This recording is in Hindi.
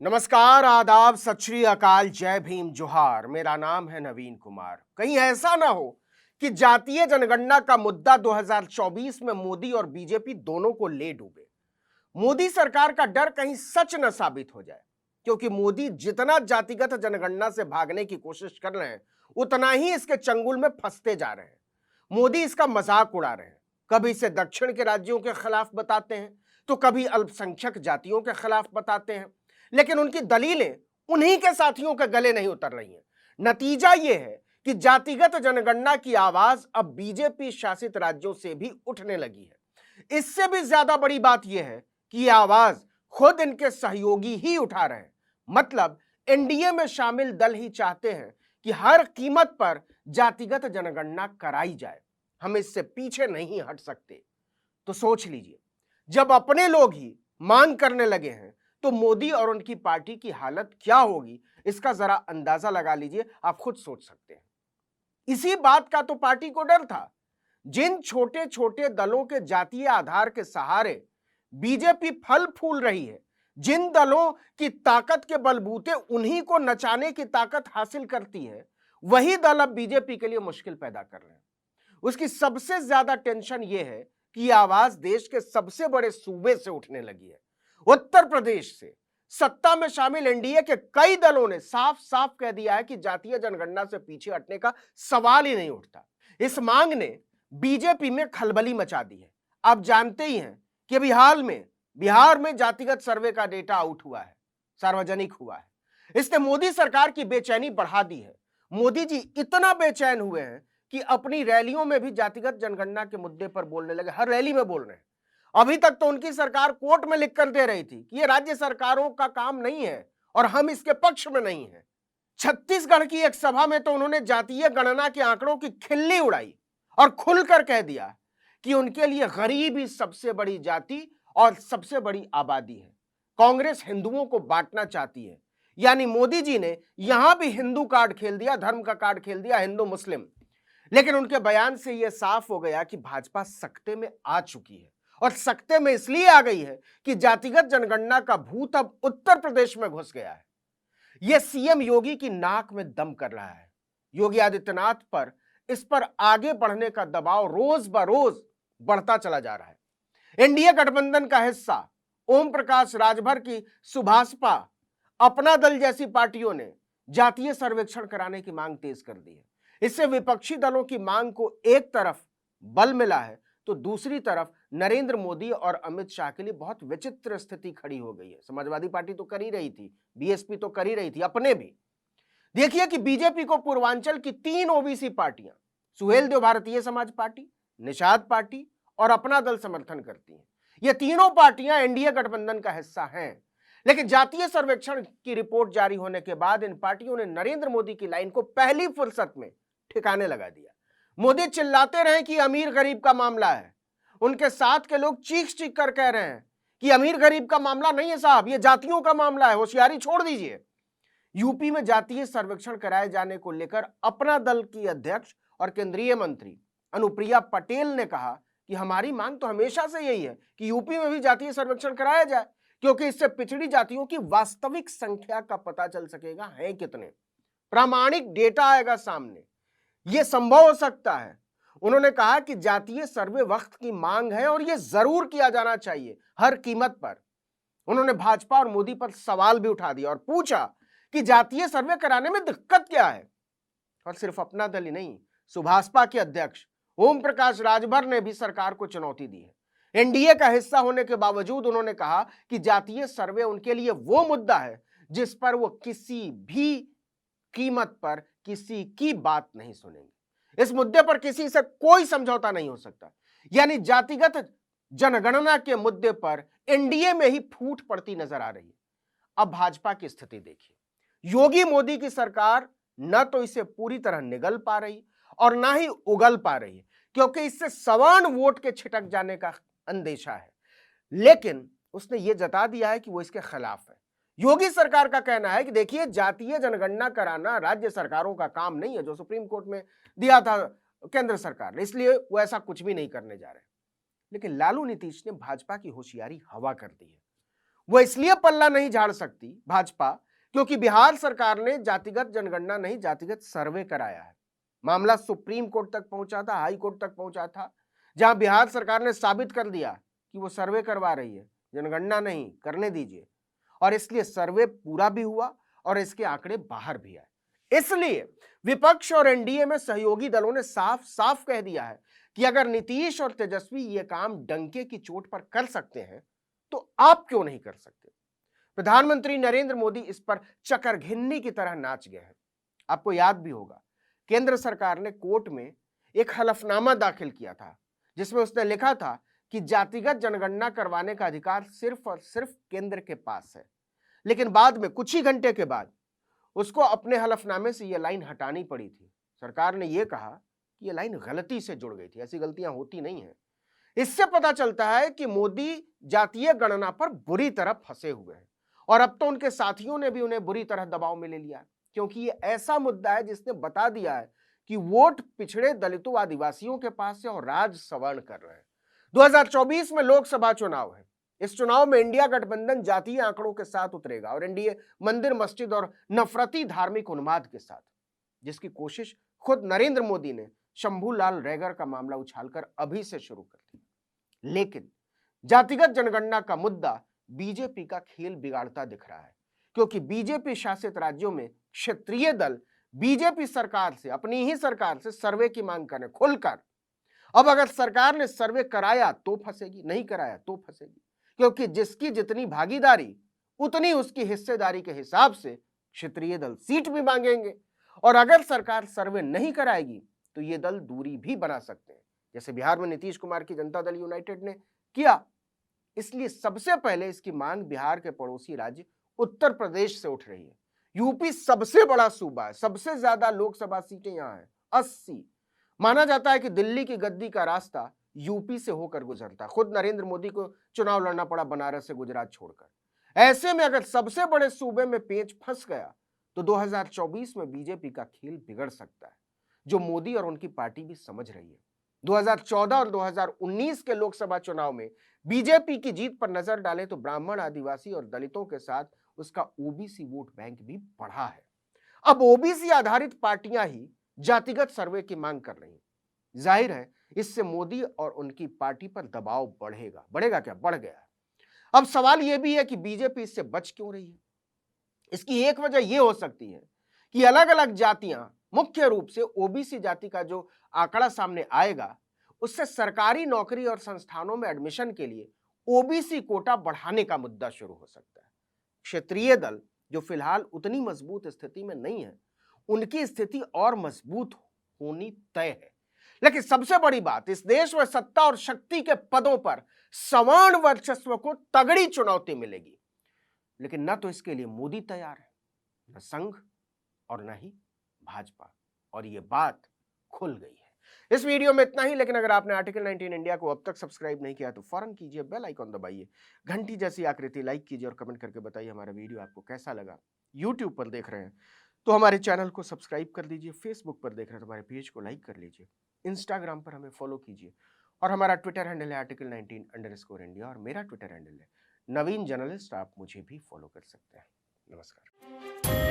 नमस्कार, आदाब, सत श्री अकाल, जय भीम, जोहार। मेरा नाम है नवीन कुमार। कहीं ऐसा ना हो कि जातीय जनगणना का मुद्दा 2024 में मोदी और बीजेपी दोनों को ले डूबे। मोदी सरकार का डर कहीं सच न साबित हो जाए, क्योंकि मोदी जितना जातिगत जनगणना से भागने की कोशिश कर रहे हैं, उतना ही इसके चंगुल में फंसते जा रहे हैं। मोदी इसका मजाक उड़ा रहे हैं। कभी इसे दक्षिण के राज्यों के खिलाफ बताते हैं, तो कभी अल्पसंख्यक जातियों के खिलाफ बताते हैं, लेकिन उनकी दलीलें उन्हीं के साथियों के गले नहीं उतर रही हैं। नतीजा यह है कि जातिगत जनगणना की आवाज अब बीजेपी शासित राज्यों से भी उठने लगी है। इससे भी ज्यादा बड़ी बात यह है कि यह आवाज खुद इनके सहयोगी ही उठा रहे हैं। मतलब एनडीए में शामिल दल ही चाहते हैं कि हर कीमत पर जातिगत जनगणना कराई जाए। हम इससे पीछे नहीं हट सकते। तो सोच लीजिए, जब अपने लोग ही मांग करने लगे हैं तो मोदी और उनकी पार्टी की हालत क्या होगी, इसका जरा अंदाजा लगा लीजिए। आप खुद सोच सकते हैं। इसी बात का तो पार्टी को डर था। जिन छोटे छोटे दलों के जातीय आधार के सहारे बीजेपी फल फूल रही है, जिन दलों की ताकत के बलबूते उन्हीं को नचाने की ताकत हासिल करती है, वही दल अब बीजेपी के लिए मुश्किल पैदा कर रहे हैं। उसकी सबसे ज्यादा टेंशन यह है कि आवाज देश के सबसे बड़े सूबे से उठने लगी है, उत्तर प्रदेश से। सत्ता में शामिल एनडीए के कई दलों ने साफ साफ कह दिया है कि जातीय जनगणना से पीछे हटने का सवाल ही नहीं उठता। इस मांग ने बीजेपी में खलबली मचा दी है। आप जानते ही हैं कि अभी हाल में बिहार में जातिगत सर्वे का डेटा आउट हुआ है, सार्वजनिक हुआ है। इसने मोदी सरकार की बेचैनी बढ़ा दी है। मोदी जी इतना बेचैन हुए हैं कि अपनी रैलियों में भी जातिगत जनगणना के मुद्दे पर बोलने लगे। हर रैली में बोल रहे हैं। अभी तक तो उनकी सरकार कोर्ट में लिख कर दे रही थी कि यह राज्य सरकारों का काम नहीं है और हम इसके पक्ष में नहीं है। छत्तीसगढ़ की एक सभा में तो उन्होंने जातीय गणना के आंकड़ों की खिल्ली उड़ाई और खुलकर कह दिया कि उनके लिए गरीब ही सबसे बड़ी जाति और सबसे बड़ी आबादी है। कांग्रेस हिंदुओं को बांटना चाहती है। यानी मोदी जी ने यहां भी हिंदू कार्ड खेल दिया, धर्म का कार्ड खेल दिया, हिंदू मुस्लिम। लेकिन उनके बयान से यह साफ हो गया कि भाजपा सख्ते में आ चुकी है, और सख्ते में इसलिए आ गई है कि जातिगत जनगणना का भूत अब उत्तर प्रदेश में घुस गया है। यह सीएम योगी की नाक में दम कर रहा है। योगी आदित्यनाथ पर इस पर आगे बढ़ने का दबाव रोज बरोज बढ़ता चला जा रहा है। एनडीए गठबंधन का हिस्सा ओम प्रकाश राजभर की सुभाषपा, अपना दल जैसी पार्टियों ने जातीय सर्वेक्षण कराने की मांग तेज कर दी है। इससे विपक्षी दलों की मांग को एक तरफ बल मिला है, तो दूसरी तरफ नरेंद्र मोदी और अमित शाह के लिए बहुत विचित्र स्थिति खड़ी हो गई है। समाजवादी पार्टी तो कर ही रही थी, बीएसपी तो कर ही रही थी, अपने भी। देखिए कि बीजेपी को पूर्वांचल की 3 ओबीसी पार्टियां, सुहेलदेव भारतीय समाज पार्टी, निषाद पार्टी और अपना दल समर्थन करती हैं। ये तीनों पार्टियां एनडीए गठबंधन का हिस्सा हैं। लेकिन जातीय सर्वेक्षण की रिपोर्ट जारी होने के बाद इन पार्टियों ने नरेंद्र मोदी की लाइन को पहली फुर्सत में ठिकाने लगा दिया। मोदी चिल्लाते रहे कि अमीर गरीब का मामला है, उनके साथ के लोग चीख चीख कर कह रहे हैं कि अमीर गरीब का मामला नहीं है साहब, ये जातियों का मामला है, होशियारी छोड़ दीजिए। यूपी में जातीय सर्वेक्षण कराए जाने को लेकर अपना दल की अध्यक्ष और केंद्रीय मंत्री अनुप्रिया पटेल ने कहा कि हमारी मांग तो हमेशा से यही है कि यूपी में भी जातीय सर्वेक्षण कराया जाए, क्योंकि इससे पिछड़ी जातियों की वास्तविक संख्या का पता चल सकेगा, है कितने, प्रामाणिक डेटा आएगा सामने, यह संभव हो सकता है। उन्होंने कहा कि जातीय सर्वे वक्त की मांग है और यह जरूर किया जाना चाहिए, हर कीमत पर। उन्होंने भाजपा और मोदी पर सवाल भी उठा दिया और पूछा कि जातीय सर्वे कराने में दिक्कत क्या है। और सिर्फ अपना दल ही नहीं, सुभाषपा के अध्यक्ष ओम प्रकाश राजभर ने भी सरकार को चुनौती दी है। एनडीए का हिस्सा होने के बावजूद उन्होंने कहा कि जातीय सर्वे उनके लिए वो मुद्दा है जिस पर वो किसी भी कीमत पर किसी की बात नहीं सुनेंगे। इस मुद्दे पर किसी से कोई समझौता नहीं हो सकता। यानी जातिगत जनगणना के मुद्दे पर एनडीए में ही फूट पड़ती नजर आ रही है। अब भाजपा की स्थिति देखिए। योगी मोदी की सरकार न तो इसे पूरी तरह निगल पा रही और ना ही उगल पा रही है, क्योंकि इससे सवर्ण वोट के छिटक जाने का अंदेशा है। लेकिन उसने यह जता दिया है कि वो इसके खिलाफ है। योगी सरकार का कहना है कि देखिए, जातीय जनगणना कराना राज्य सरकारों का काम नहीं है, जो सुप्रीम कोर्ट में दिया था केंद्र सरकार ने, इसलिए वो ऐसा कुछ भी नहीं करने जा रहे। लेकिन लालू नीतीश ने भाजपा की होशियारी हवा कर दी है। वो इसलिए पल्ला नहीं झाड़ सकती भाजपा क्योंकि बिहार सरकार ने जातिगत जनगणना नहीं, जातिगत सर्वे कराया है। मामला सुप्रीम कोर्ट तक पहुंचा था, हाई कोर्ट तक पहुंचा था, जहां बिहार सरकार ने साबित कर दिया कि वो सर्वे करवा रही है, जनगणना नहीं करने दीजिए। और इसलिए सर्वे पूरा भी हुआ और इसके आंकड़े बाहर भी आए। इसलिए विपक्ष और एनडीए में सहयोगी दलों ने साफ साफ कह दिया है कि अगर नीतीश और तेजस्वी ये काम डंके की चोट पर कर सकते हैं तो आप क्यों नहीं कर सकते। प्रधानमंत्री नरेंद्र मोदी इस पर चकरघिन्नी की तरह नाच गए हैं। आपको याद भी होगा, केंद्र सरकार ने कोर्ट में एक हलफनामा दाखिल किया था जिसमें उसने लिखा था कि जातिगत जनगणना करवाने का अधिकार सिर्फ और सिर्फ केंद्र के पास है। लेकिन बाद में कुछ ही घंटे के बाद उसको अपने हलफनामे से यह लाइन हटानी पड़ी थी। सरकार ने यह कहा कि यह लाइन गलती से जुड़ गई थी, ऐसी गलतियां होती नहीं है। इससे पता चलता है कि मोदी जातीय गणना पर बुरी तरह फंसे हुए हैं और अब तो उनके साथियों ने भी उन्हें बुरी तरह दबाव में ले लिया, क्योंकि ये ऐसा मुद्दा है जिसने बता दिया है कि वोट पिछड़े दलितों आदिवासियों के पास से और राज सवर्ण कर रहे हैं। 2024 में लोकसभा चुनाव है। इस चुनाव में इंडिया गठबंधन जातीय आंकड़ों के साथ उतरेगा और एनडीए मंदिर मस्जिद और नफरती धार्मिक उन्माद के साथ, जिसकी कोशिश खुद नरेंद्र मोदी ने शंभूलाल रैगर का मामला उछालकर अभी से शुरू कर दी। लेकिन जातिगत जनगणना का मुद्दा बीजेपी का खेल बिगाड़ता दिख रहा है, क्योंकि बीजेपी शासित राज्यों में क्षेत्रीय दल बीजेपी सरकार से, अपनी ही सरकार से सर्वे की मांग करें खुलकर। अब अगर सरकार ने सर्वे कराया तो फंसेगी, नहीं कराया तो फंसेगी, क्योंकि जिसकी जितनी भागीदारी उतनी उसकी हिस्सेदारी के हिसाब से क्षेत्रीय दल सीट भी मांगेंगे। और अगर सरकार सर्वे नहीं कराएगी तो ये दल दूरी भी बना सकते हैं, जैसे बिहार में नीतीश कुमार की जनता दल यूनाइटेड ने किया। इसलिए सबसे पहले इसकी मांग बिहार के पड़ोसी राज्य उत्तर प्रदेश से उठ रही है। यूपी सबसे बड़ा सूबा है, सबसे ज्यादा लोकसभा सीटें यहां हैं, 80। माना जाता है कि दिल्ली की गद्दी का रास्ता यूपी से होकर गुजरता। खुद नरेंद्र मोदी को चुनाव लड़ना पड़ा बनारस से, गुजरात छोड़कर। ऐसे में अगर सबसे बड़े सूबे में पेच फंस गया तो 2024 में बीजेपी का खेल बिगड़ सकता है, जो मोदी और उनकी पार्टी भी समझ रही है। 2014 और 2019 के लोकसभा चुनाव में बीजेपी की जीत पर नजर डालें तो ब्राह्मण, आदिवासी और दलितों के साथ उसका ओबीसी वोट बैंक भी बढ़ा है। अब ओबीसी आधारित पार्टियां ही जातिगत सर्वे की मांग कर रही हैं। जाहिर है इससे मोदी और उनकी पार्टी पर दबाव बढ़ेगा। बढ़ेगा क्या? बढ़ गया है। अब सवाल यह भी है कि बीजेपी इससे बच क्यों रही है। इसकी एक वजह यह हो सकती है कि अलग अलग जातियां, मुख्य रूप से ओबीसी जाति का जो आंकड़ा सामने आएगा उससे सरकारी नौकरी और संस्थानों में एडमिशन के लिए ओबीसी कोटा बढ़ाने का मुद्दा शुरू हो सकता है। क्षेत्रीय दल जो फिलहाल उतनी मजबूत स्थिति में नहीं है, उनकी स्थिति और मजबूत होनी तय है। लेकिन सबसे बड़ी बात, इस देश में सत्ता और शक्ति के पदों पर सवर्ण वर्चस्व को तगड़ी चुनौती मिलेगी। लेकिन न तो इसके लिए मोदी तैयार है, न संघ और न ही भाजपा, और ये बात खुल गई है। इस वीडियो में इतना ही, लेकिन अगर आपने आर्टिकल 19 इंडिया को अब तक सब्सक्राइब नहीं किया तो फौरन कीजिए, बेल आइकॉन दबाइए, घंटी जैसी आकृति लाइक कीजिए और कमेंट करके बताइए हमारा वीडियो आपको कैसा लगा। यूट्यूब पर देख रहे हैं तो हमारे चैनल को सब्सक्राइब कर लीजिए, फेसबुक पर देख रहे हैं तो हमारे पेज को लाइक कर लीजिए, इंस्टाग्राम पर हमें फॉलो कीजिए और हमारा ट्विटर हैंडल है article19_India और मेरा ट्विटर हैंडल है नवीन जर्नलिस्ट। आप मुझे भी फॉलो कर सकते हैं। नमस्कार।